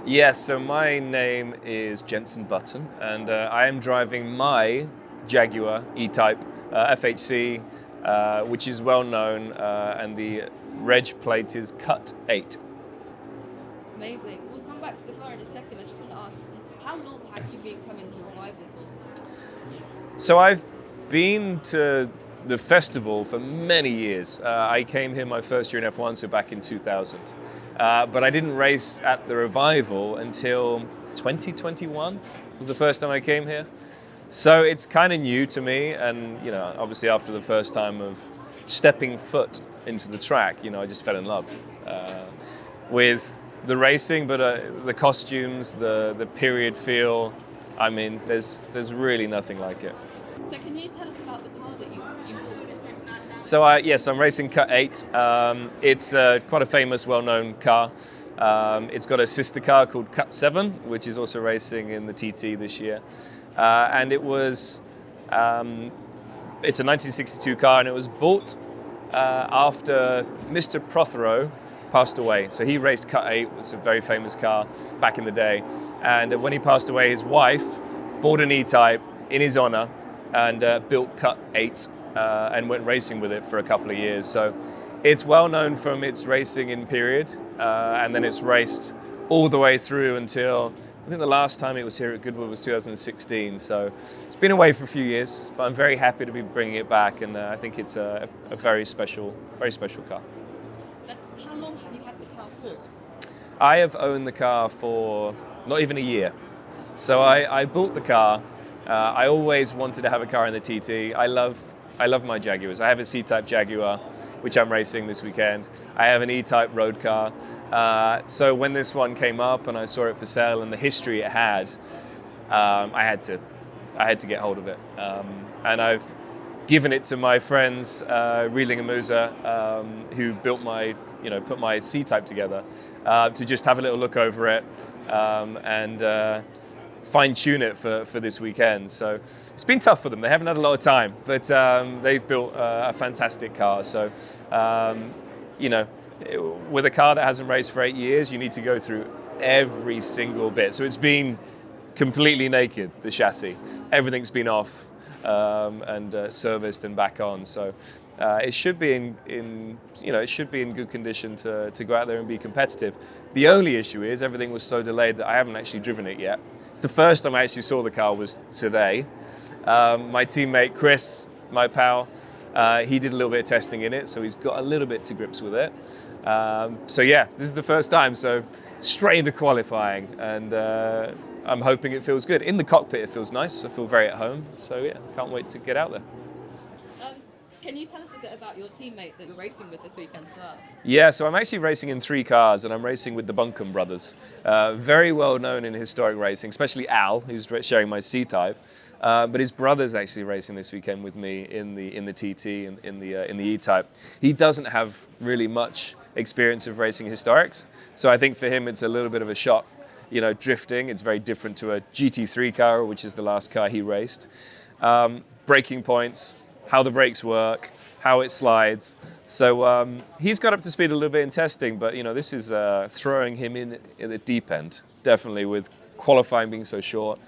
Yes, so my name is Jenson Button, and I am driving my Jaguar E-type FHC, which is well known, and the reg plate is Cut 8. Amazing. We'll come back to the car in a second. I just want to ask, how long have you been coming to Revival for? So I've been to the festival for many years. I came here my first year in F1, so back in 2000. But I didn't race at the Revival until 2021 was the first time I came here. So it's kind of new to me, and obviously after the first time of stepping foot into the track, I just fell in love with the racing, but the costumes, the period feel. I mean, there's really nothing like it. So can you tell us about the car that you bought? So yes, I'm racing Cut 8. It's quite a famous, well-known car. It's got a sister car called Cut 7, which is also racing in the TT this year. And it's a 1962 car, and it was bought after Mr. Prothero passed away. So he raced Cut 8, which was a very famous car back in the day. And when he passed away, his wife bought an E-type in his honor and built Cut 8 and went racing with it for a couple of years. So it's well known from its racing in period, and then it's raced all the way through until, I think the last time it was here at Goodwood was 2016. So it's been away for a few years, but I'm very happy to be bringing it back, and I think it's a very special car. And how long have you had the car for? I have owned the car for not even a year. So I bought the car. I always wanted to have a car in the TT. I love my Jaguars. I have a C-type Jaguar, which I'm racing this weekend. I have an E-type road car. So when this one came up and I saw it for sale and the history it had, I had to get hold of it. And I've given it to my friends, Reeling and Musa, who built put my C-type together, to just have a little look over it and fine-tune it for this weekend. So it's been tough for them. They haven't had a lot of time, but they've built a fantastic car. So, with a car that hasn't raced for 8 years, you need to go through every single bit. So it's been completely naked, the chassis. Everything's been off and serviced and back on. So it should be in good condition to go out there and be competitive. The only issue is everything was so delayed that I haven't actually driven it yet. It's the first time I actually saw the car was today. My teammate Chris, my pal, he did a little bit of testing in it, so he's got a little bit to grips with it. So yeah, this is the first time, so straight into qualifying, and I'm hoping it feels good. In the cockpit it feels nice, I feel very at home, so yeah, can't wait to get out there. Can you tell us a bit about your teammate that you're racing with this weekend as well? Yeah, so I'm actually racing in 3 cars, and I'm racing with the Buncombe brothers. Very well known in historic racing, especially Al, who's sharing my C-type. But his brother's actually racing this weekend with me in the TT and in the E-type. He doesn't have really much experience of racing historics, so I think for him it's a little bit of a shock. Drifting, it's very different to a GT3 car, which is the last car he raced. Braking points, how the brakes work, how it slides. So he's got up to speed a little bit in testing, but this is throwing him in the deep end, definitely, with qualifying being so short.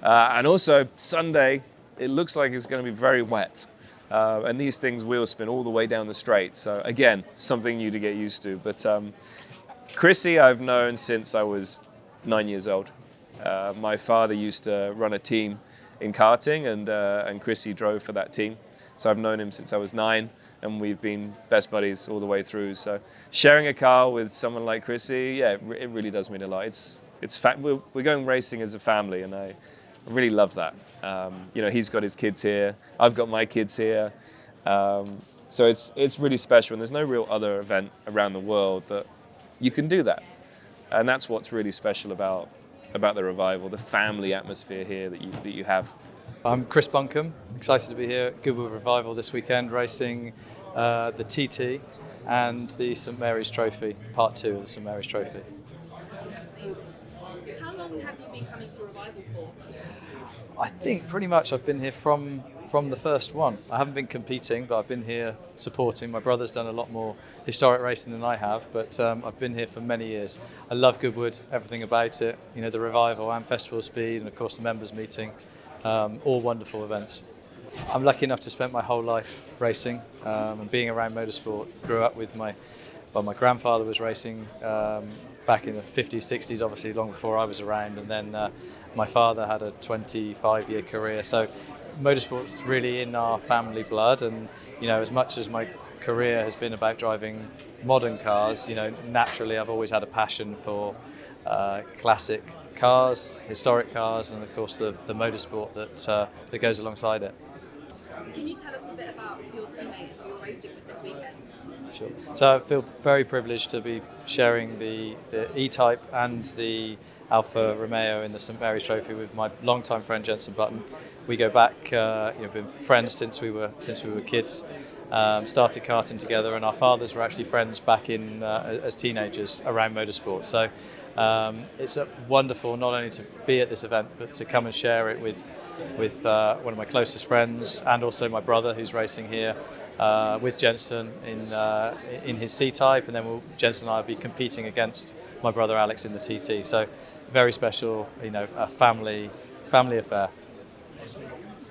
And also Sunday, it looks like it's going to be very wet. And these things wheel spin all the way down the straight. So again, something new to get used to. But Chrissy I've known since I was 9 years old. My father used to run a team in karting, and Chrissy drove for that team. So I've known him since I was 9, and we've been best buddies all the way through. So sharing a car with someone like Chrissy, yeah, it really does mean a lot. We're going racing as a family, and I really love that. He's got his kids here, I've got my kids here. So it's really special, and there's no real other event around the world that you can do that. And that's what's really special about the Revival, the family atmosphere here that you have. I'm Chris Buncombe, excited to be here at Goodwood Revival this weekend, racing the TT and the St Mary's Trophy, part 2 of the St Mary's Trophy. How long long have you been coming to Revival for? I think pretty much I've been here from the first one. I haven't been competing, but I've been here supporting. My brother's done a lot more historic racing than I have, but I've been here for many years. I love Goodwood, everything about it. You know, the Revival and Festival Speed, and of course the members meeting. All wonderful events. I'm lucky enough to spend my whole life racing and being around motorsport. Grew up with my grandfather was racing back in the 50s, 60s, obviously long before I was around, and then my father had a 25-year career. So motorsport's really in our family blood, and you know, as much as my career has been about driving modern cars, you know, naturally I've always had a passion for classic cars, historic cars, and of course the motorsport that goes alongside it. Can you tell us a bit about your teammate who you're racing with this weekend? Sure. So I feel very privileged to be sharing the E-type and the Alfa Romeo in the St Mary's Trophy with my longtime friend Jenson Button. We go back, been friends since we were kids. Started karting together, and our fathers were actually friends back in as teenagers around motorsport. So it's wonderful not only to be at this event, but to come and share it with one of my closest friends, and also my brother who's racing here with Jensen in his C-type, and then Jensen and I will be competing against my brother Alex in the TT. So very special, you know, a family affair.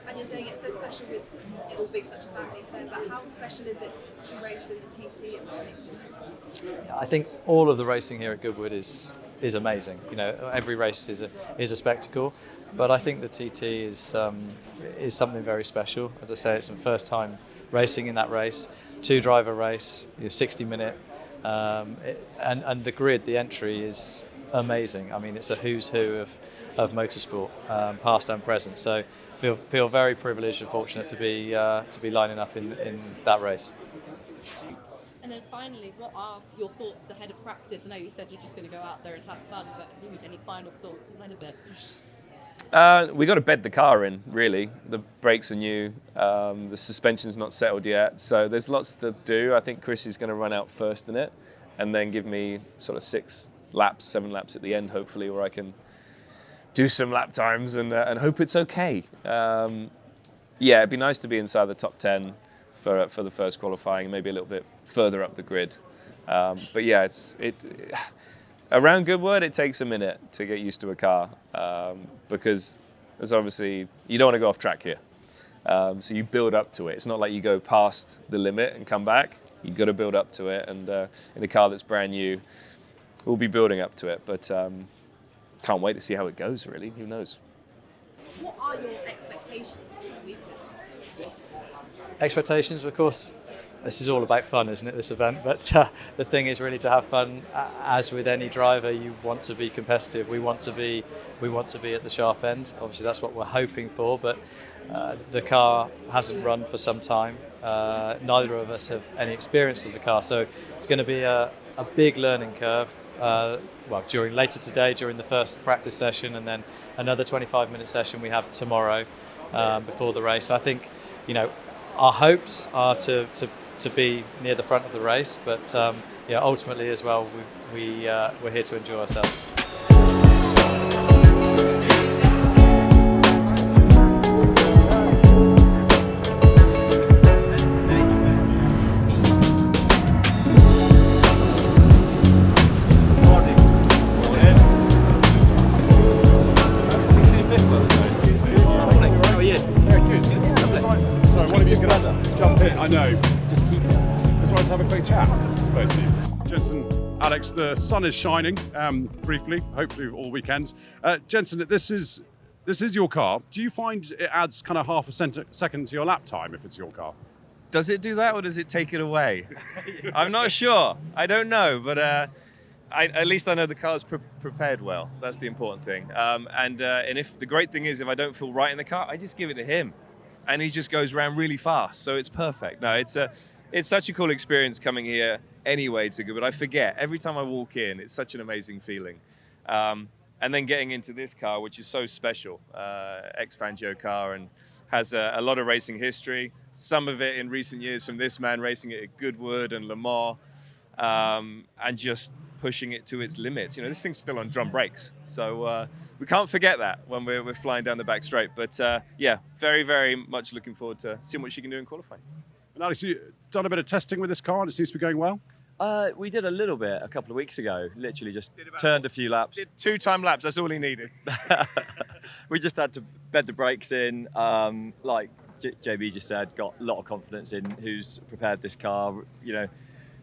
And you're saying it's so special with it all being such a family affair, but how special is it to race in the TT in particular? I think all of the racing here at Goodwood is amazing. You know, every race is a spectacle, but I think the TT is something very special. As I say, it's my first time racing in that race, 2-driver race, 60-minute, and the grid, the entry is amazing. I mean, it's a who's who of motorsport, past and present. So feel very privileged and fortunate to be lining up in that race. And then finally, what are your thoughts ahead of practice? I know you said you're just going to go out there and have fun, but any final thoughts ahead of it? We got to bed the car in, really. The brakes are new, the suspension's not settled yet, so there's lots to do. I think Chris is going to run out first in it, and then give me sort of 7 laps at the end, hopefully, where I can do some lap times and hope it's okay. Yeah, it'd be nice to be inside the top 10 for the first qualifying, maybe a little bit further up the grid. But yeah, around Goodwood, it takes a minute to get used to a car because there's obviously, you don't want to go off track here. So you build up to it. It's not like you go past the limit and come back. You've got to build up to it. And in a car that's brand new, we'll be building up to it. But can't wait to see how it goes, really. Who knows? What are your expectations for the weekend? Expectations, of course, this is all about fun, isn't it, this event? But the thing is really to have fun. As with any driver, you want to be competitive. We want to be at the sharp end. Obviously, that's what we're hoping for, but the car hasn't run for some time. Neither of us have any experience of the car, so it's going to be a big learning curve. Later today, during the first practice session, and then another 25-minute session we have tomorrow before the race. I think, you know, our hopes are to be near the front of the race, but ultimately as well, we're here to enjoy ourselves. I know. Just wanted to have a quick chat. Both of you. Jensen, Alex, the sun is shining briefly, hopefully all weekend. Jensen, this is your car. Do you find it adds kind of half a second to your lap time if it's your car? Does it do that, or does it take it away? I'm not sure. I don't know, but at least I know the car's prepared well. That's the important thing. And if the great thing is, if I don't feel right in the car, I just give it to him, and he just goes around really fast. So it's perfect. No, it's such a cool experience coming here anyway to Goodwood. I forget every time I walk in. It's such an amazing feeling. And then getting into this car, which is so special, ex-Fangio car, and has a lot of racing history. Some of it in recent years from this man racing it at Goodwood and Le Mans, and just pushing it to its limits. You know, this thing's still on drum brakes, so we can't forget that when we're flying down the back straight. But yeah, very, very much looking forward to seeing what she can do in qualifying. And Alex, you've done a bit of testing with this car and it seems to be going well? We did a little bit a couple of weeks ago, literally just turned a few laps. Did 2 time laps, that's all he needed. We just had to bed the brakes in, like JB just said, got a lot of confidence in who's prepared this car. You know,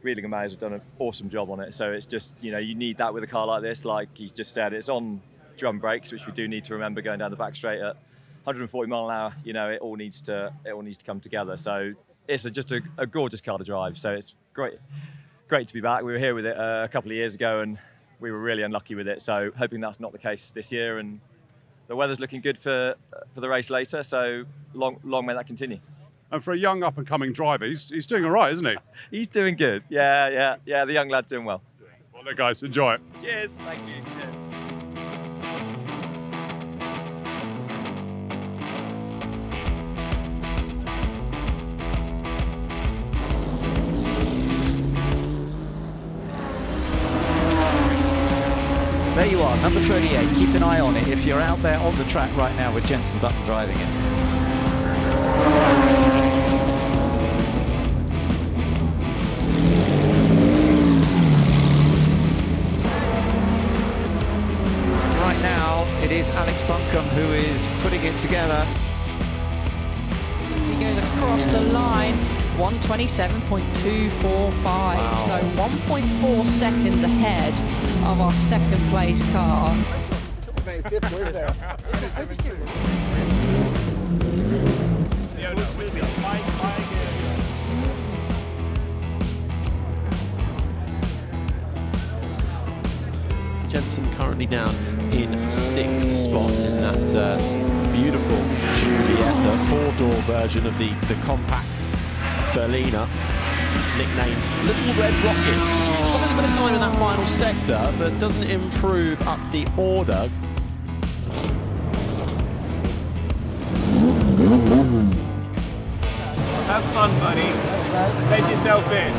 Reading and Mayers have done an awesome job on it. So it's just, you know, you need that with a car like this. Like he's just said, it's on drum brakes, which we do need to remember going down the back straight at 140 mile an hour. You know, it all needs to come together. So it's just a gorgeous car to drive. So it's great to be back. We were here with it a couple of years ago and we were really unlucky with it. So hoping that's not the case this year. And the weather's looking good for the race later. So long may that continue. And for a young up-and-coming driver, he's doing all right, isn't he? He's doing good. Yeah. The young lad's doing well. Well, look, guys, enjoy it. Cheers. Thank you. Cheers. There you are, number 38. Keep an eye on it if you're out there on the track right now with Jenson Button driving it. Right now, it is Alex Buncombe who is putting it together. He goes across the line, 127.245, Wow. so 1.4 seconds ahead of our second place car. Jensen currently down in 6th spot in that beautiful Giulietta, 4-door version of the compact Berliner, nicknamed Little Red Rocket. Got a little bit of time in that final sector, but doesn't improve up the order. Have fun, buddy. Bed yourself in.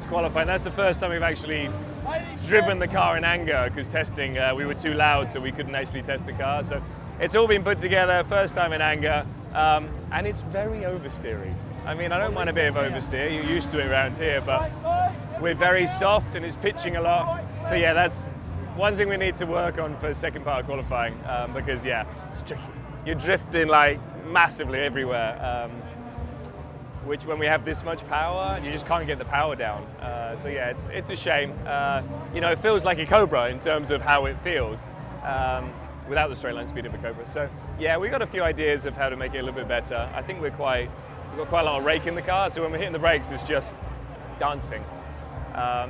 Qualifying. That's the first time we've actually driven the car in anger because testing, we were too loud, so we couldn't actually test the car. So it's all been put together, first time in anger, and it's very oversteery. I mean, I don't mind a bit of oversteer, you're used to it around here, but we're very soft and it's pitching a lot. So yeah, that's one thing we need to work on for the second part of qualifying, because yeah, it's tricky. You're drifting like massively everywhere. Which when we have this much power, you just can't get the power down. So yeah, it's a shame. You know, it feels like a Cobra in terms of how it feels, without the straight line speed of a Cobra. So yeah, we got a few ideas of how to make it a little bit better. I think we've got quite a lot of rake in the car, so when we're hitting the brakes, it's just dancing.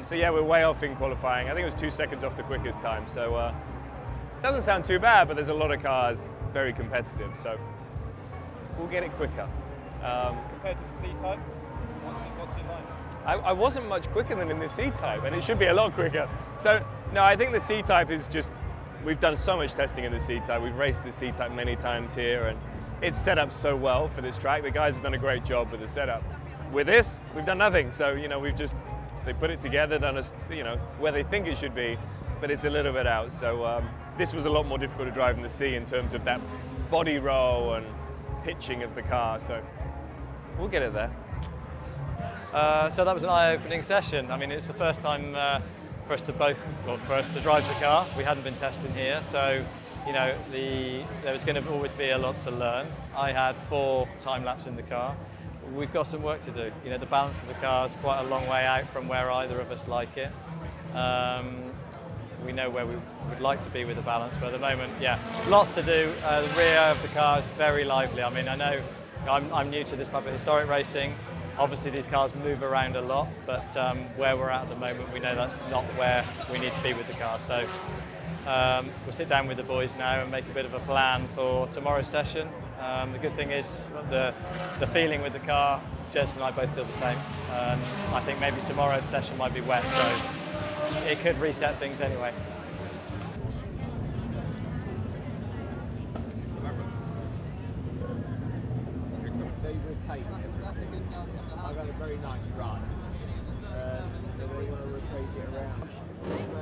So yeah, we're way off in qualifying. I think it was 2 seconds off the quickest time. So it doesn't sound too bad, but there's a lot of cars very competitive. So we'll get it quicker. Compared to the C-Type, what's it like? I wasn't much quicker than in the C-Type, and it should be a lot quicker. So, no, I think the C-Type is just, we've done so much testing in the C-Type. We've raced the C-Type many times here, and it's set up so well for this track. The guys have done a great job with the setup. With this, we've done nothing. So, you know, they put it together, done us, you know, where they think it should be, but it's a little bit out. So this was a lot more difficult to drive in the C in terms of that body roll and pitching of the car. So we'll get it there. So that was an eye-opening session. I mean, it's the first time for us to drive the car. We hadn't been testing here, so you know there was going to always be a lot to learn. I had 4 time laps in the car. We've got some work to do. You know, the balance of the car is quite a long way out from where either of us like it. We know where we would like to be with the balance, but at the moment, yeah, lots to do. The rear of the car is very lively. I mean, I know I'm new to this type of historic racing. Obviously these cars move around a lot, but where we're at the moment, we know that's not where we need to be with the car. So we'll sit down with the boys now and make a bit of a plan for tomorrow's session. The good thing is the feeling with the car, Jensen and I both feel the same. I think maybe tomorrow's session might be wet, so it could reset things anyway. I've had a very nice run. So they want to rotate it around.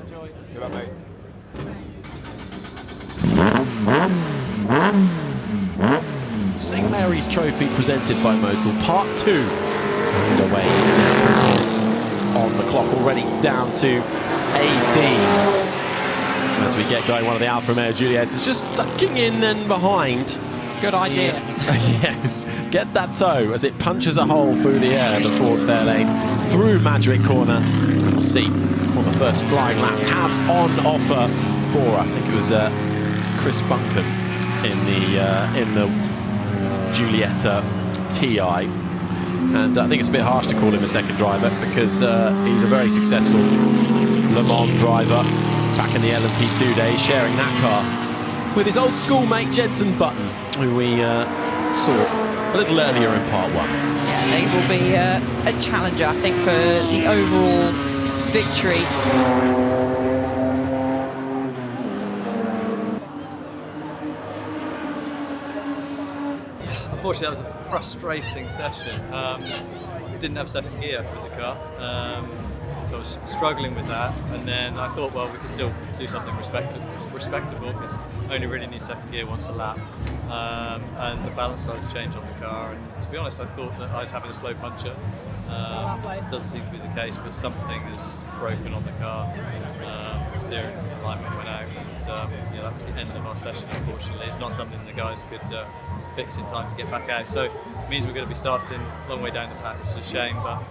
Enjoy. Good luck, mate. St Mary's Trophy presented by Motul, Part 2 underway now. 20 minutes on the clock, already down to 18. As we get going, one of the Alfa Romeo Giuliettas just tucking in and behind. Good idea. Yes, get that toe as it punches a hole through the air, the Ford Fairlane, through Madrick Corner. And we'll see what the first flying laps have on offer for us. I think it was Chris Buncombe in the Giulietta Ti. And I think it's a bit harsh to call him a second driver because he's a very successful Le Mans driver back in the LMP2 days, sharing that car with his old schoolmate Jenson Button, who we saw a little earlier in part 1. Yeah, they will be a challenger, I think, for the overall victory. Unfortunately, that was a frustrating session. Didn't have second gear with the car, so I was struggling with that. And then I thought, well, we could still do something respectable because only really need second gear once a lap. And the balance started to change on the car. And to be honest, I thought that I was having a slow puncher. Doesn't seem to be the case, but something is broken on the car. The steering alignment went out, and yeah, that was the end of our session. Unfortunately, it's not something the guys could fix in time to get back out. So it means we're going to be starting a long way down the pack, which is a shame. But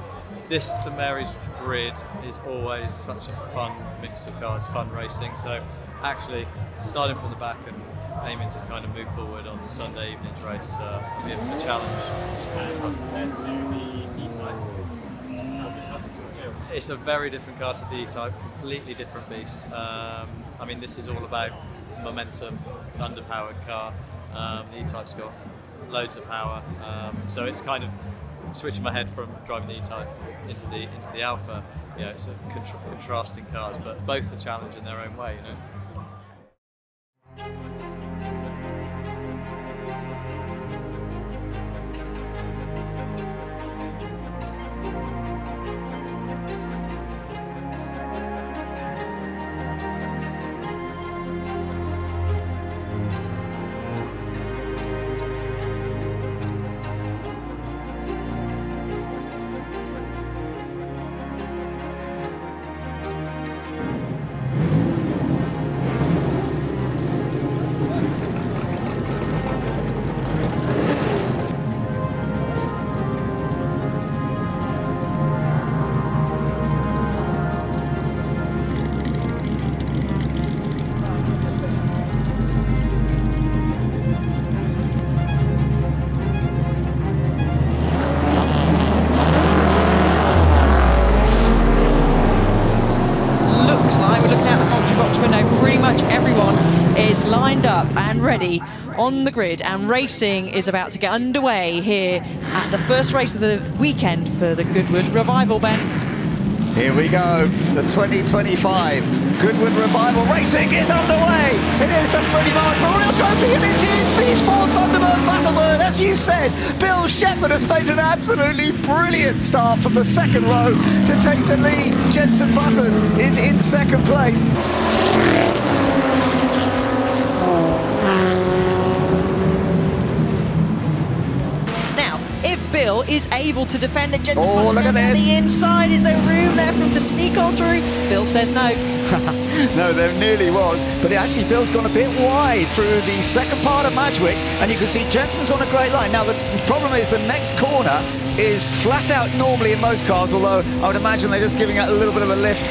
this St Mary's grid is always such a fun mix of cars, fun racing. So actually, starting from the back and aiming to kind of move forward on the Sunday evening's race will be a challenge. Compared to the E-type, how's it feel? It's a very different car to the E-type, completely different beast. I mean, this is all about momentum. It's an underpowered car. The E-type's got loads of power, so it's kind of switching my head from driving the E-type into the Alfa. You know, it's a contrasting cars, but both a challenge in their own way. You know. Lined up and ready on the grid, and racing is about to get underway here at the first race of the weekend for the Goodwood Revival, Ben. Here we go, the 2025 Goodwood Revival racing is underway. It is the Freddie March Memorial Trophy, and it is the Ford Thunderbird Battlebird. As you said, Bill Shepherd has made an absolutely brilliant start from the second row to take the lead. Jenson Button is in second place. Bill is able to defend it. Jenson look at this. The inside, is there room there for him to sneak on through? Bill says no. No, there nearly was, but actually Bill's gone a bit wide through the second part of Madgwick, and you can see Jensen's on a great line. Now the problem is the next corner is flat out normally in most cars, although I would imagine they're just giving it a little bit of a lift,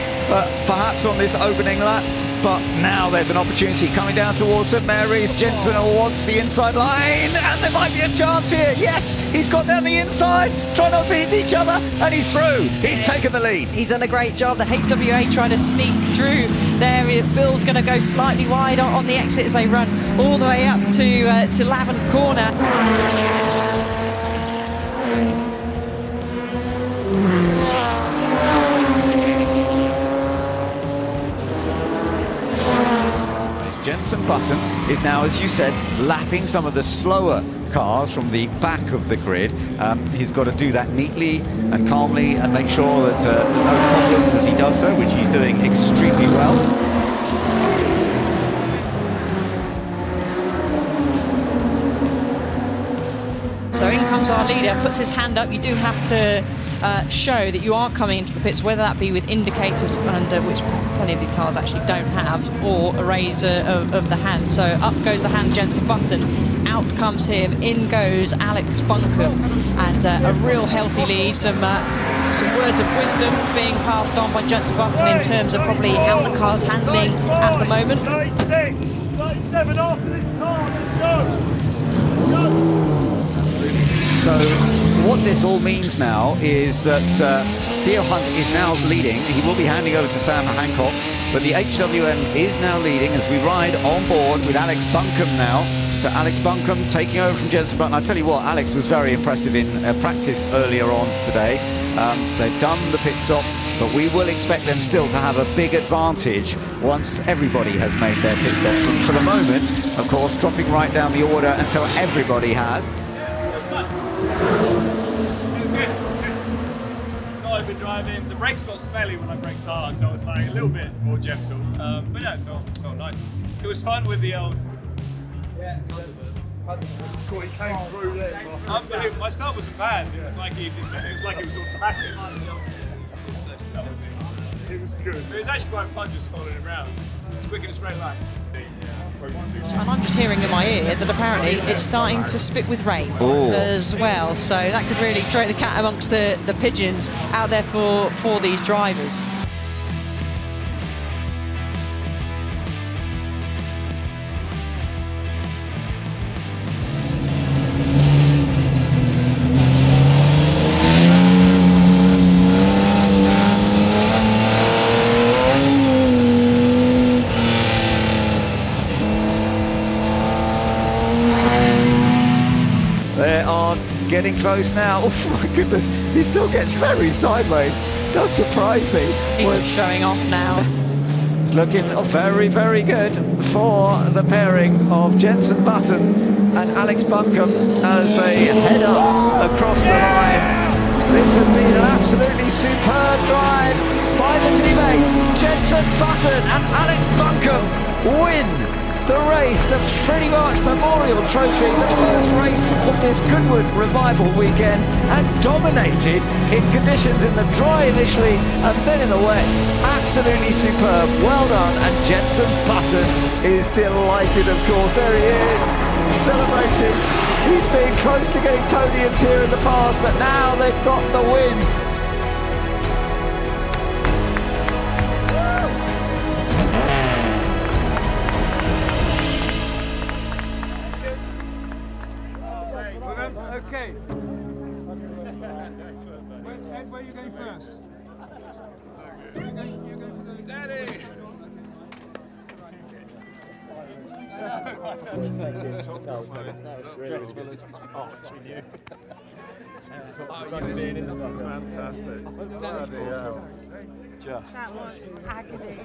perhaps on this opening lap. but now there's an opportunity coming down towards St Mary's. Jensen wants the inside line, and there might be a chance here. Yes, he's got down the inside, try not to hit each other, and he's through. He's taken the lead. He's done a great job. The HWA trying to sneak through there. Bill's going to go slightly wide on the exit as they run all the way up to Lavant Corner. Jenson Button is now, as you said, lapping some of the slower cars from the back of the grid. He's got to do that neatly and calmly and make sure that no problems as he does so, which he's doing extremely well. So in comes our leader, puts his hand up. You do have to show that you are coming into the pits, whether that be with indicators, under which plenty of the cars actually don't have, or a raise of the hand. So up goes the hand, Jenson Button. Out comes him, in goes Alex Buncombe, and a real healthy lead. Some words of wisdom being passed on by Jenson Button in terms of probably how the car's handling at the moment. 96, 97 after this car, let's go! So what this all means now is that Theo Hunt is now leading. He will be handing over to Sam Hancock, but the HWM is now leading as we ride on board with Alex Buncombe now. So Alex Buncombe taking over from Jenson Button. I tell you what, Alex was very impressive in practice earlier on today. They've done the pit stop, but we will expect them still to have a big advantage once everybody has made their pit stop. For the moment, of course, dropping right down the order until everybody has. It was good. Not overdriving. The brakes got smelly when I braked hard, so I was like a little bit more gentle. But yeah, it felt nice. It was fun with the old. Yeah. He came through there. Unbelievable. My start wasn't bad. It was like it was automatic. It was good. It was actually quite fun just following it around. It's quick in a straight line. And I'm just hearing in my ear that apparently it's starting to spit with rain as well. So that could really throw the cat amongst the pigeons out there for these drivers. Getting close now. Oh my goodness, he still gets very sideways. Does surprise me. He's showing off now. It's looking very, very good for the pairing of Jenson Button and Alex Buncombe as they head up across the line. This has been an absolutely superb drive by the teammates. Jenson Button and Alex Buncombe win the race, the Freddie March Memorial Trophy, the first race of this Goodwood Revival weekend, and dominated in conditions in the dry initially and then in the wet. Absolutely superb, well done, and Jenson Button is delighted, of course. There he is, celebrating. He's been close to getting podiums here in the past, but now they've got the win. Okay. Where are you going first? You're going for the... Daddy! Fantastic. Just. That was agony.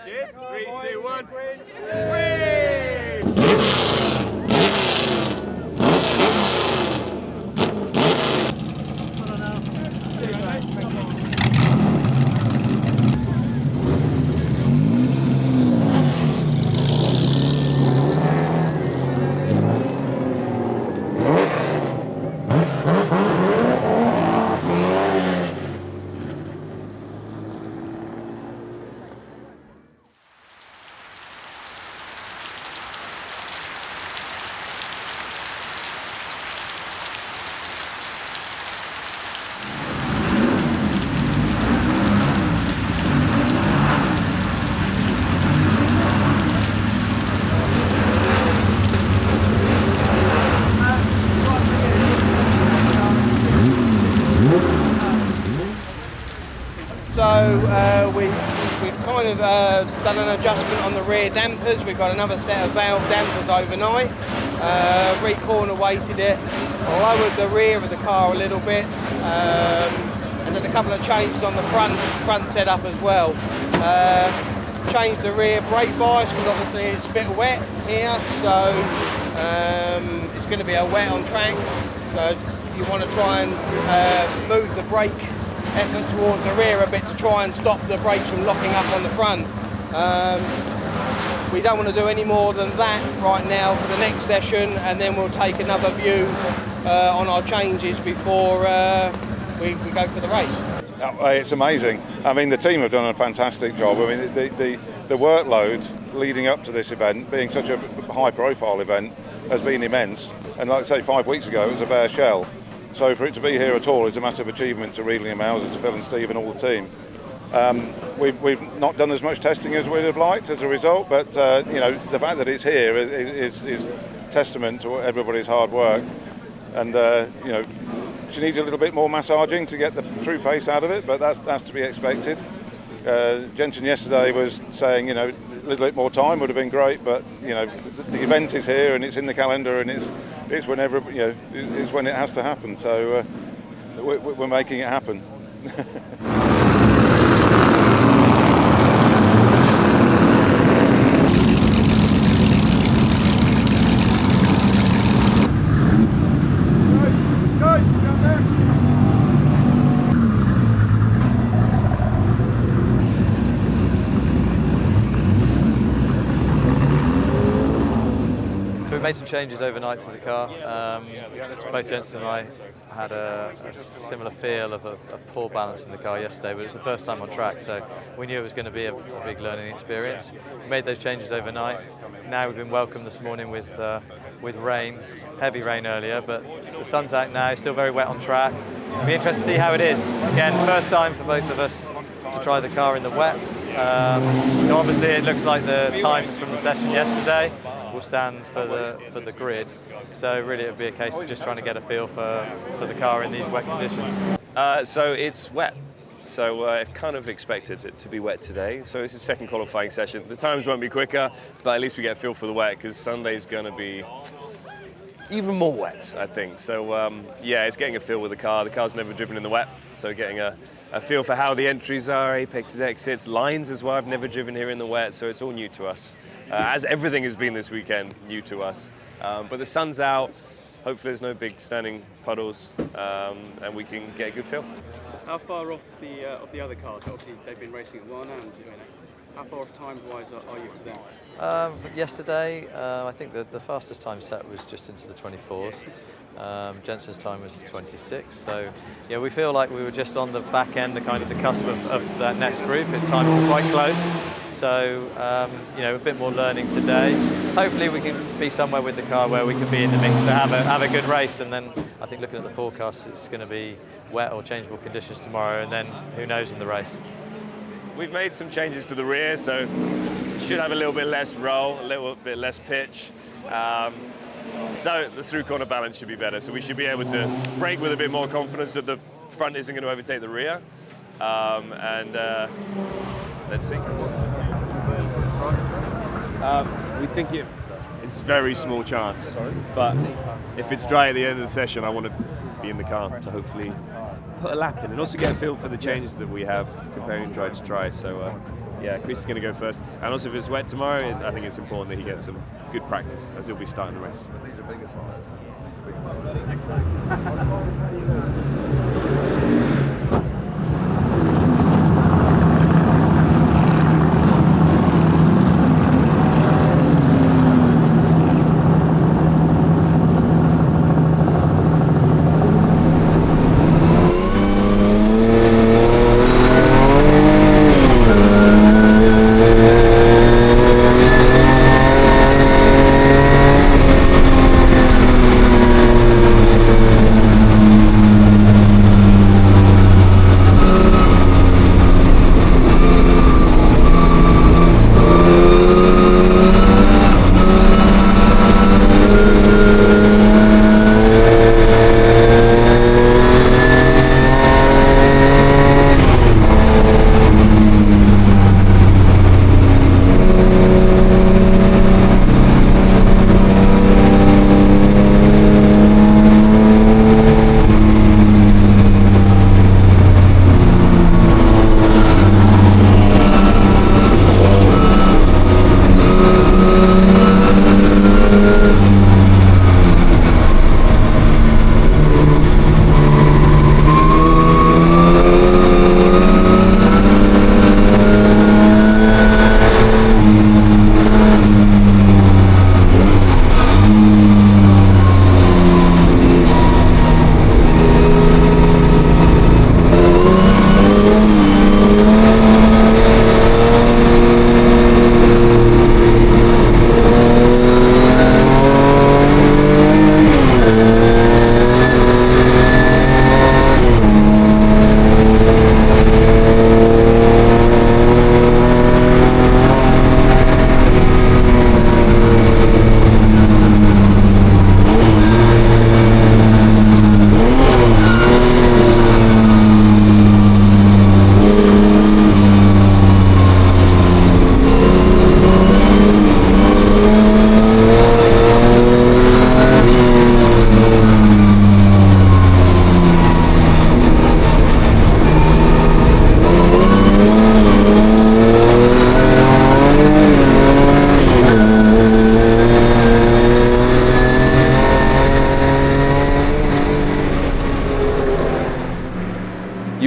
Cheers. 3, 2, 1. we've done an adjustment on the rear dampers. We've got another set of valve dampers overnight. Re-corner weighted it, lowered the rear of the car a little bit, and then a couple of changes on the front setup as well. Changed the rear brake bias because obviously it's a bit wet here, so it's going to be a wet on track. So you want to try and move the brake effort towards the rear a bit to try and stop the brakes from locking up on the front. We don't want to do any more than that right now for the next session, and then we'll take another view on our changes before we go for the race. It's amazing. I mean, the team have done a fantastic job. I mean, the workload leading up to this event, being such a high-profile event, has been immense. And like I say, 5 weeks ago, it was a bare shell. So for it to be here at all is a massive achievement to Reading and Mauser, to Phil and Steve and all the team. We've not done as much testing as we'd have liked as a result, but you know, the fact that it's here is testament to everybody's hard work. And you know, she needs a little bit more massaging to get the true pace out of it, but that's to be expected. Jensen yesterday was saying, you know, a little bit more time would have been great, but you know, the event is here and it's in the calendar, and it's whenever, you know, it's when it has to happen. So we're making it happen. Made some changes overnight to the car. Both Jensen and I had a similar feel of a poor balance in the car yesterday, but it was the first time on track, so we knew it was going to be a big learning experience. We made those changes overnight. Now we've been welcomed this morning with rain, heavy rain earlier, but the sun's out now, still very wet on track. It'll be interesting to see how it is. Again, first time for both of us to try the car in the wet. So obviously it looks like the times from the session yesterday will stand for the grid. So really it'll be a case of just trying to get a feel for the car in these wet conditions. So it's wet. So I kind of expected it to be wet today. So it's a second qualifying session. The times won't be quicker, but at least we get a feel for the wet, because Sunday's going to be even more wet, I think. So yeah, it's getting a feel with the car. The car's never driven in the wet, so getting a feel for how the entries are, apexes, exits, lines as well. I've never driven here in the wet, so it's all new to us. As everything has been this weekend, new to us. But the sun's out, hopefully there's no big standing puddles, and we can get a good feel. How far off the other cars? Obviously they've been racing a while now, and you know, how far off time-wise are you to them? Yesterday, I think the fastest time set was just into the 24s. Jensen's time was 26. So yeah, we feel like we were just on the back end, the cusp of that next group. At times we're quite close. So you know, a bit more learning today. Hopefully we can be somewhere with the car where we can be in the mix to have a good race. And then I think looking at the forecast, it's going to be wet or changeable conditions tomorrow, and then who knows in the race. We've made some changes to the rear, so should have a little bit less roll, a little bit less pitch. So the through corner balance should be better. So we should be able to brake with a bit more confidence that the front isn't going to overtake the rear. Let's see. We think it's very small chance, but if it's dry at the end of the session, I want to be in the car to hopefully put a lap in and also get a feel for the changes that we have comparing dry to dry. So yeah, Chris is going to go first, and also if it's wet tomorrow, I think it's important that he gets some good practice as he'll be starting the race.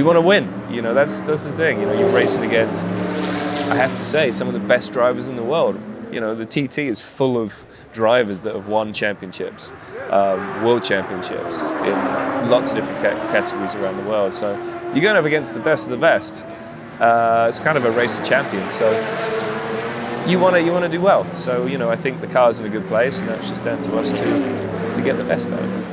want to win. You know, that's the thing. You know, you're racing against, I have to say, some of the best drivers in the world. You know, the TT is full of drivers that have won championships, world championships in lots of different categories around the world. So you're going up against the best of the best. It's kind of a race of champions. So you want to do well. So, you know, I think the car's in a good place, and that's just down to us to get the best out of it.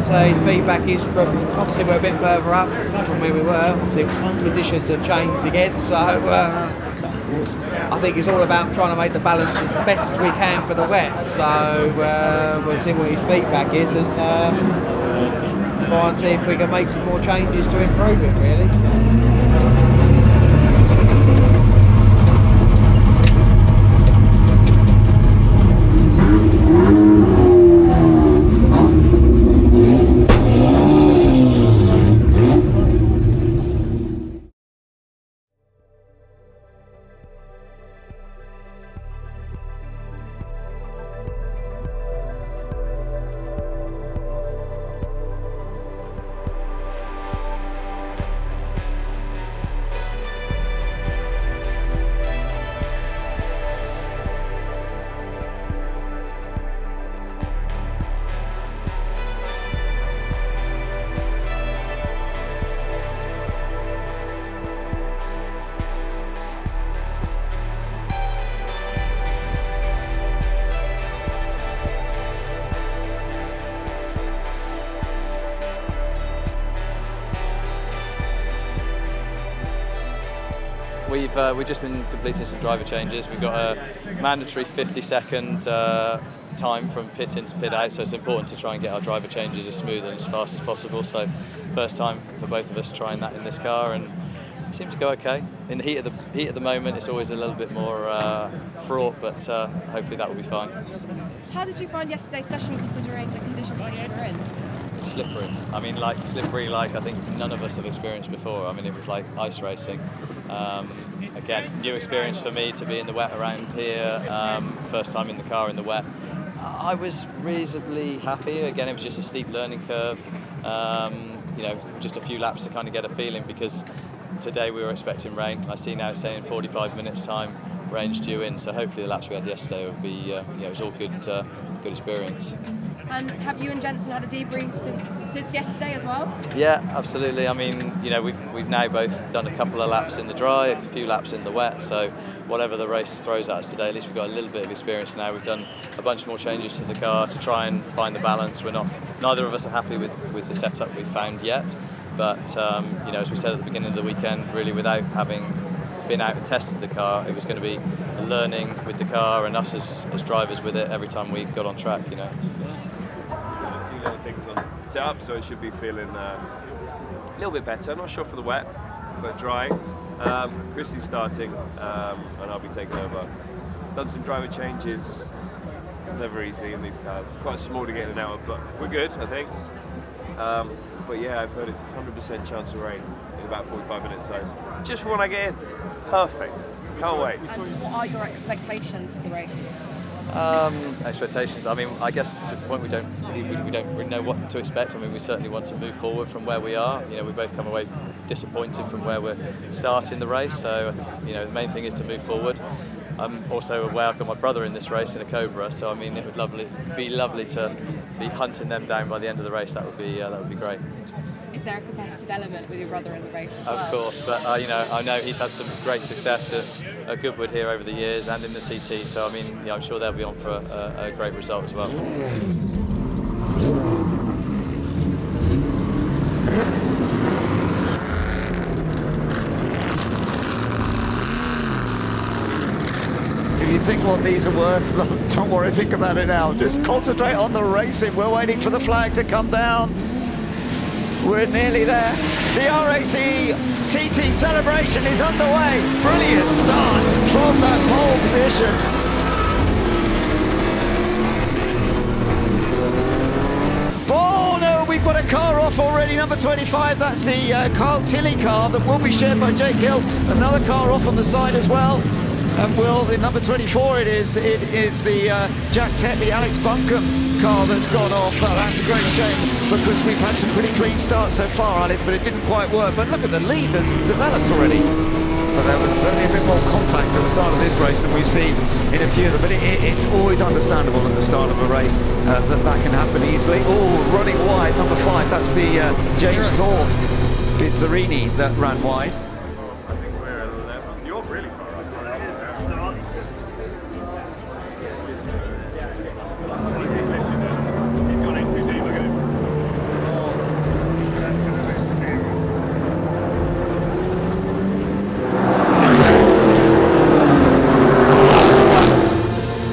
His feedback is from, obviously we're a bit further up from where we were, obviously conditions have changed again, so I think it's all about trying to make the balance as best as we can for the wet, so we'll see what his feedback is and try and see if we can make some more changes to improve it really. we've just been completing some driver changes. We've got a mandatory 50-second time from pit in to pit out, so it's important to try and get our driver changes as smooth and as fast as possible. So first time for both of us trying that in this car, and it seemed to go okay. In the heat of the moment, it's always a little bit more fraught, but hopefully that will be fine. How did you find yesterday's session, considering the conditions that you were in? Slippery. I mean, like slippery, like I think none of us have experienced before. I mean, it was like ice racing. Again, new experience for me to be in the wet around here. First time in the car in the wet. I was reasonably happy. Again, it was just a steep learning curve. You know, just a few laps to kind of get a feeling, because today we were expecting rain. I see now it's saying 45 minutes time, rain's due in. So hopefully the laps we had yesterday will be, you know, it was all good experience. And have you and Jensen had a debrief since yesterday as well? Yeah, absolutely. I mean, you know, we've now both done a couple of laps in the dry, a few laps in the wet. So whatever the race throws at us today, at least we've got a little bit of experience now. We've done a bunch more changes to the car to try and find the balance. Neither of us are happy with the setup we've found yet. But you know, as we said at the beginning of the weekend, really without having been out and tested the car, it was going to be learning with the car and us as drivers with it every time we got on track. You know. A few little things on setup, so it should be feeling a little bit better. Not sure for the wet, but drying. Chrissy's starting, and I'll be taking over. Done some driver changes. It's never easy in these cars. It's quite small to get in and out of, but we're good, I think. But yeah, I've heard it's 100% chance of rain in about 45 minutes, so just for when I get in, perfect. Can't wait. And what are your expectations for the race? Expectations. I mean, I guess to the point we don't really know what to expect. I mean, we certainly want to move forward from where we are. You know, we both come away disappointed from where we're starting the race. So, you know, the main thing is to move forward. I'm also aware I've got my brother in this race in a Cobra, so I mean, it would be lovely to be hunting them down by the end of the race. That would be great. Is there a competitive element with your brother in the race as Of well? course, but you know, I know he's had some great success at Goodwood here over the years and in the TT, so I mean, yeah, I'm sure they'll be on for a great result as well. If you think what these are worth, don't worry, think about it now. Just concentrate on the racing. We're waiting for the flag to come down. We're nearly there. The RAC TT Celebration is underway. Brilliant start from that pole position. Oh no, we've got a car off already, number 25. That's the Carl Tilley car that will be shared by Jake Hill. Another car off on the side as well. And the number 24 it is the Jaguar TT Alex Buncombe car that's gone off. Oh, that's a great shame, because we've had some pretty clean starts so far, Alex, but it didn't quite work. But look at the lead that's developed already. But there was certainly a bit more contact at the start of this race than we've seen in a few of them. But it's always understandable at the start of a race that can happen easily. Oh, running wide, number 5, that's the James Thorpe Bizzarini that ran wide. I think we're 11. You're really far right. He's gone in too deep, look at him.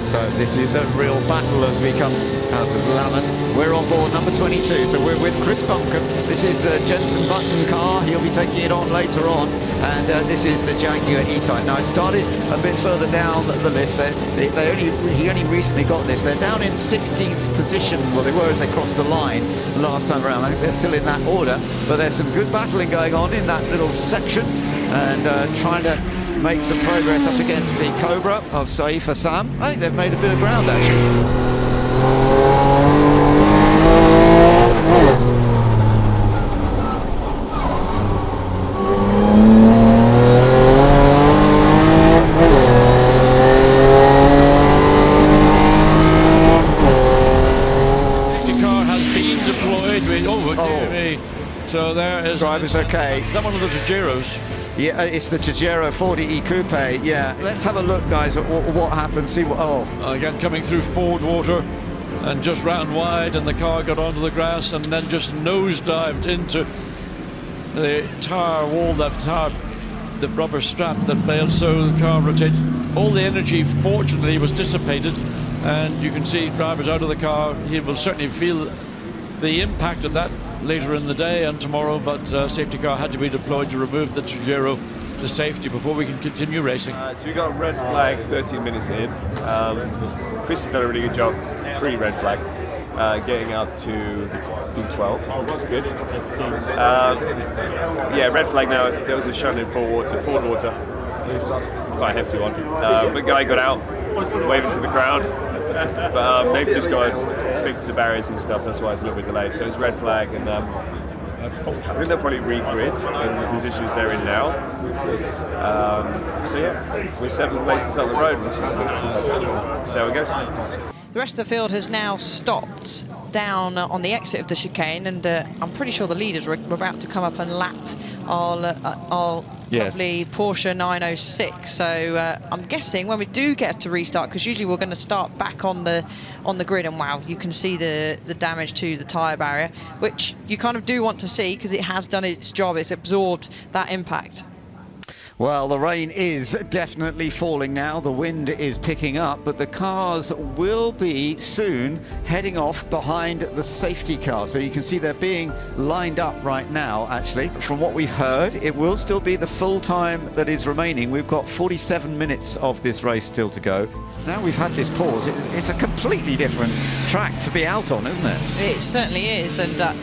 So this is a real battle as we come out of Lamont. We're on board number 22, so we're with Chris Buncombe. This is the Jenson Button car. He'll be taking it on later on. And this is the Jaguar E-type. Now, it started a bit further down the list. He only recently got this. They're down in 16th position. Well, they were as they crossed the line last time around. I think they're still in that order. But there's some good battling going on in that little section. And trying to make some progress up against the Cobra of Saif Hassan. I think they've made a bit of ground, actually. So there is... Driver's okay. Is that one of the Jaguaros? Yeah, it's the Jaguar 40E Coupe, yeah. Let's have a look, guys, at what happened, see what... Oh. Again, coming through forward water and just ran wide, and the car got onto the grass and then just nosedived into the tyre wall, the the rubber strap that failed, so the car rotated. All the energy, fortunately, was dissipated, and you can see drivers out of the car. He will certainly feel the impact of that later in the day and tomorrow, but safety car had to be deployed to remove the Trigero to safety before we can continue racing. So we got a red flag 13 minutes in. Chris has done a really good job pre-red flag, getting up to P12, which is good. Yeah, red flag now. There was a shut in Ford water, quite a hefty one. The guy got out, waving to the crowd, but they've just got to fix the barriers and stuff. That's why it's a little bit delayed. So it's red flag, and I think they'll probably regrid in the positions they're in now. So yeah, we're 7 places up the road, which is nice. See how it goes. The rest of the field has now stopped down on the exit of the chicane, and I'm pretty sure the leaders were about to come up and lap our lovely Porsche 906. So I'm guessing when we do get to restart, because usually we're going to start back on the grid, and wow, you can see the damage to the tyre barrier, which you kind of do want to see because it has done its job. It's absorbed that impact. Well, the rain is definitely falling now. The wind is picking up, but the cars will be soon heading off behind the safety car. So you can see they're being lined up right now, actually. From what we've heard, it will still be the full time that is remaining. We've got 47 minutes of this race still to go. Now we've had this pause, it's a completely different track to be out on, isn't it? It certainly is, and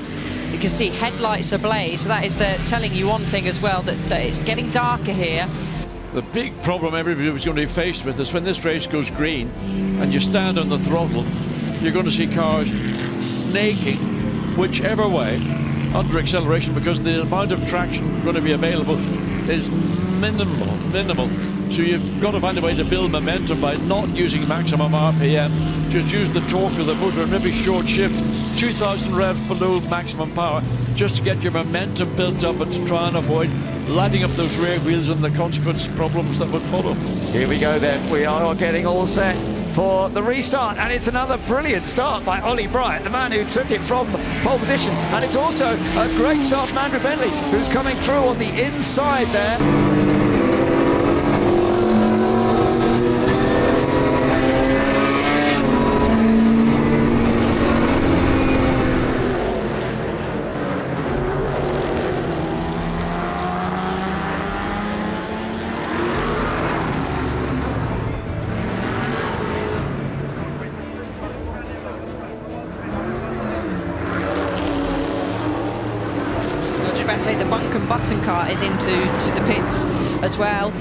you can see headlights ablaze. So that is telling you one thing as well, that it's getting darker here. The big problem everybody was going to be faced with is when this race goes green and you stand on the throttle, you're going to see cars snaking whichever way under acceleration, because the amount of traction going to be available is minimal. So you've got to find a way to build momentum by not using maximum RPM. Just use the torque of the motor and maybe short shift 2,000 revs below maximum power, just to get your momentum built up and to try and avoid lighting up those rear wheels and the consequence problems that would follow. Here we go then. We are getting all set for the restart, and it's another brilliant start by Ollie Bryant, the man who took it from pole position, and it's also a great start from Andrew Bentley, who's coming through on the inside there. Say the Buncombe Button car is into the pits as well,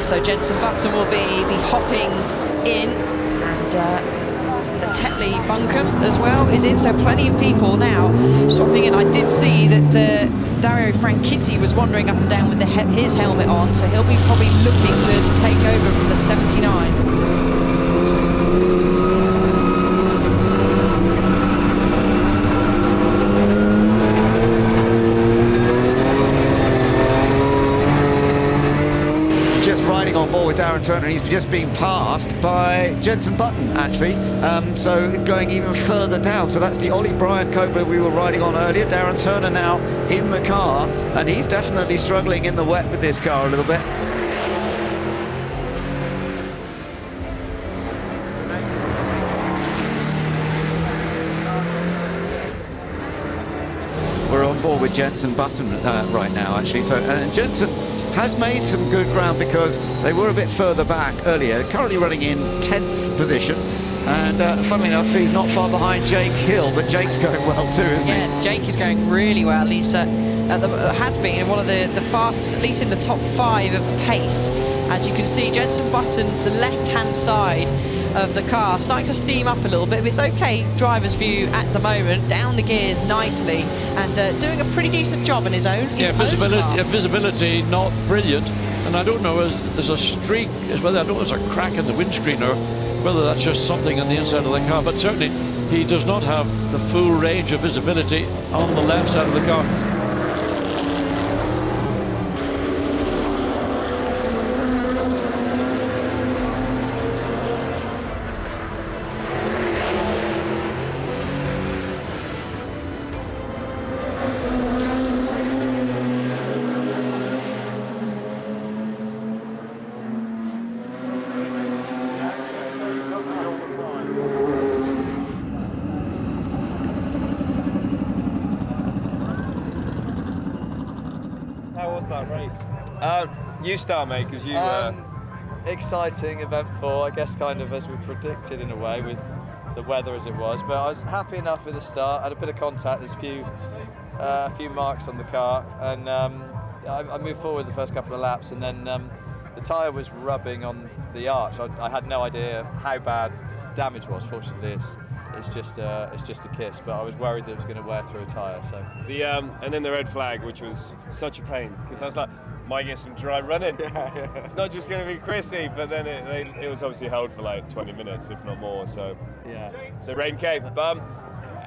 so Jenson Button will be hopping in, and Tetley Buncombe as well is in, so plenty of people now swapping in. I did see that Dario Franchitti was wandering up and down with his helmet on, so he'll be probably looking to take over from the 79. Darren Turner, he's just being passed by Jenson Button, actually, so going even further down. So that's the Ollie Bryant Cobra we were riding on earlier. Darren Turner now in the car, and he's definitely struggling in the wet with this car a little bit. We're on board with Jenson Button right now, actually. So Jenson has made some good ground because they were a bit further back earlier. Currently running in 10th position, and funnily enough, he's not far behind Jake Hill, but Jake's going well too, isn't he? Yeah, Jake is going really well. He's has been one of the fastest, at least in the top 5 of pace. As you can see, Jenson Button's left-hand side of the car starting to steam up a little bit, but it's okay, driver's view at the moment, down the gears nicely, and doing a pretty decent job in his own visibility not brilliant, and I don't know, there's a streak, whether I don't know there's a crack in the windscreen or whether that's just something on the inside of the car, but certainly he does not have the full range of visibility on the left side of the car. that race? You start, mate, because you... Exciting, eventful, I guess kind of as we predicted in a way with the weather as it was, but I was happy enough with the start. I had a bit of contact, there's a few marks on the car, and I moved forward the first couple of laps, and then the tyre was rubbing on the arch. I had no idea how bad damage was. Fortunately, it's just a kiss, but I was worried that it was going to wear through a tyre. So and then the red flag, which was such a pain, because I was like, might get some dry running. It's not just going to be Chrissy, but then it was obviously held for like 20 minutes, if not more. So the rain came, but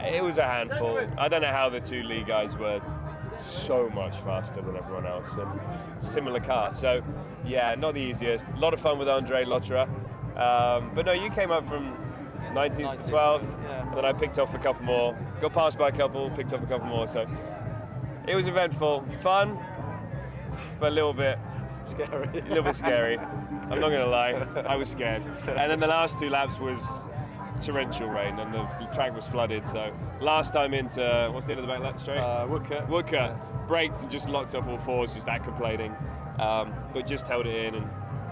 it was a handful. I don't know how the two lead guys were so much faster than everyone else, and similar car. So yeah, not the easiest. A lot of fun with Andre Lotra, but no, you came up from 19th to 12th, and then I picked off a couple more. Got passed by a couple, picked up a couple more. So it was eventful, fun. But a little bit scary. I'm not going to lie, I was scared. And then the last two laps was torrential rain, and the track was flooded. So last time into, what's the end of the back lap straight? Woodcote. Braked and just locked up all fours, just complaining. But just held it in and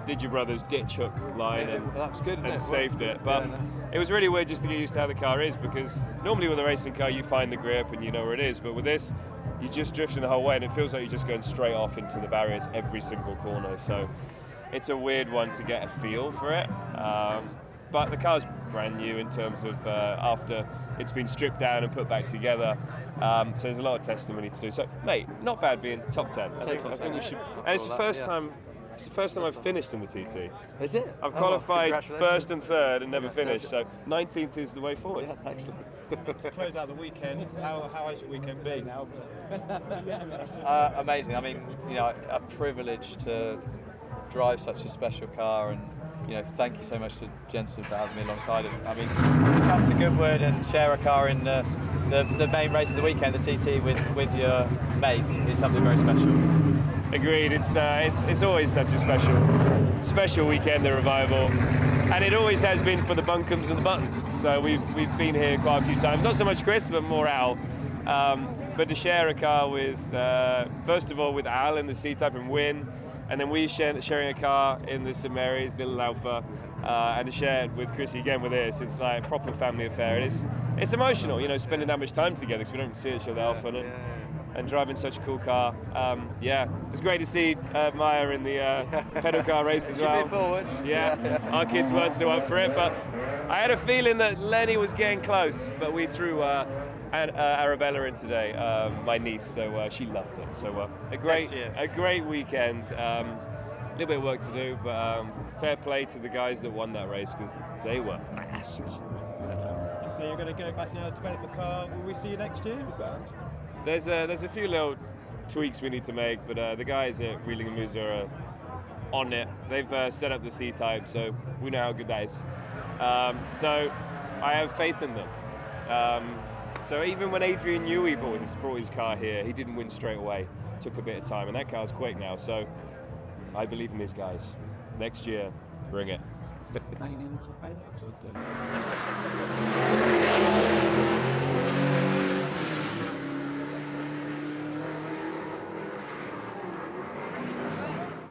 did your brother's ditch hook line and saved it. But it was really weird just to get used to how the car is, because normally with a racing car you find the grip and you know where it is, but with this, you're just drifting the whole way, and it feels like you're just going straight off into the barriers every single corner. So it's a weird one to get a feel for it. But the car's brand new in terms of after it's been stripped down and put back together. So there's a lot of testimony to do. So, mate, not bad being top 10. I think we should. And it's the first time. It's the first time I've finished in the TT. Is it? I've qualified first and third and never finished, so 19th is the way forward. Yeah, excellent. To close out the weekend, how has your weekend been now? Amazing. I mean, a privilege to drive such a special car, and thank you so much to Jensen for having me alongside him. I mean, to come to Goodwood and share a car in the main race of the weekend, the TT, with your mate is something very special. Agreed. It's always such a special weekend, the Revival, and it always has been for the Buncombes and the Buttons. So we've been here quite a few times. Not so much Chris, but more Al. But to share a car with, first of all, with Al in the C-Type and win, and then we sharing a car in the St Mary's, little Alfa, and to share it with Chrissy again with this. It's like a proper family affair. It's emotional, spending that much time together because we don't see each other often. And driving such a cool car. It's great to see Maya in the pedal car race as well. Forwards. Our kids weren't so up for it, but I had a feeling that Lenny was getting close, but we threw Arabella in today, my niece, so she loved it. So a great weekend. A little bit of work to do, but fair play to the guys that won that race, because they were fast. So you're going to go back now to develop the car. Will we see you next year? There's a few little tweaks we need to make, but the guys at Wheeling and Moose are on it. They've set up the C-Type, so we know how good that is. So I have faith in them. So even when Adrian Newey brought his car here, he didn't win straight away. Took a bit of time, and that car's quick now. So I believe in these guys. Next year, bring it.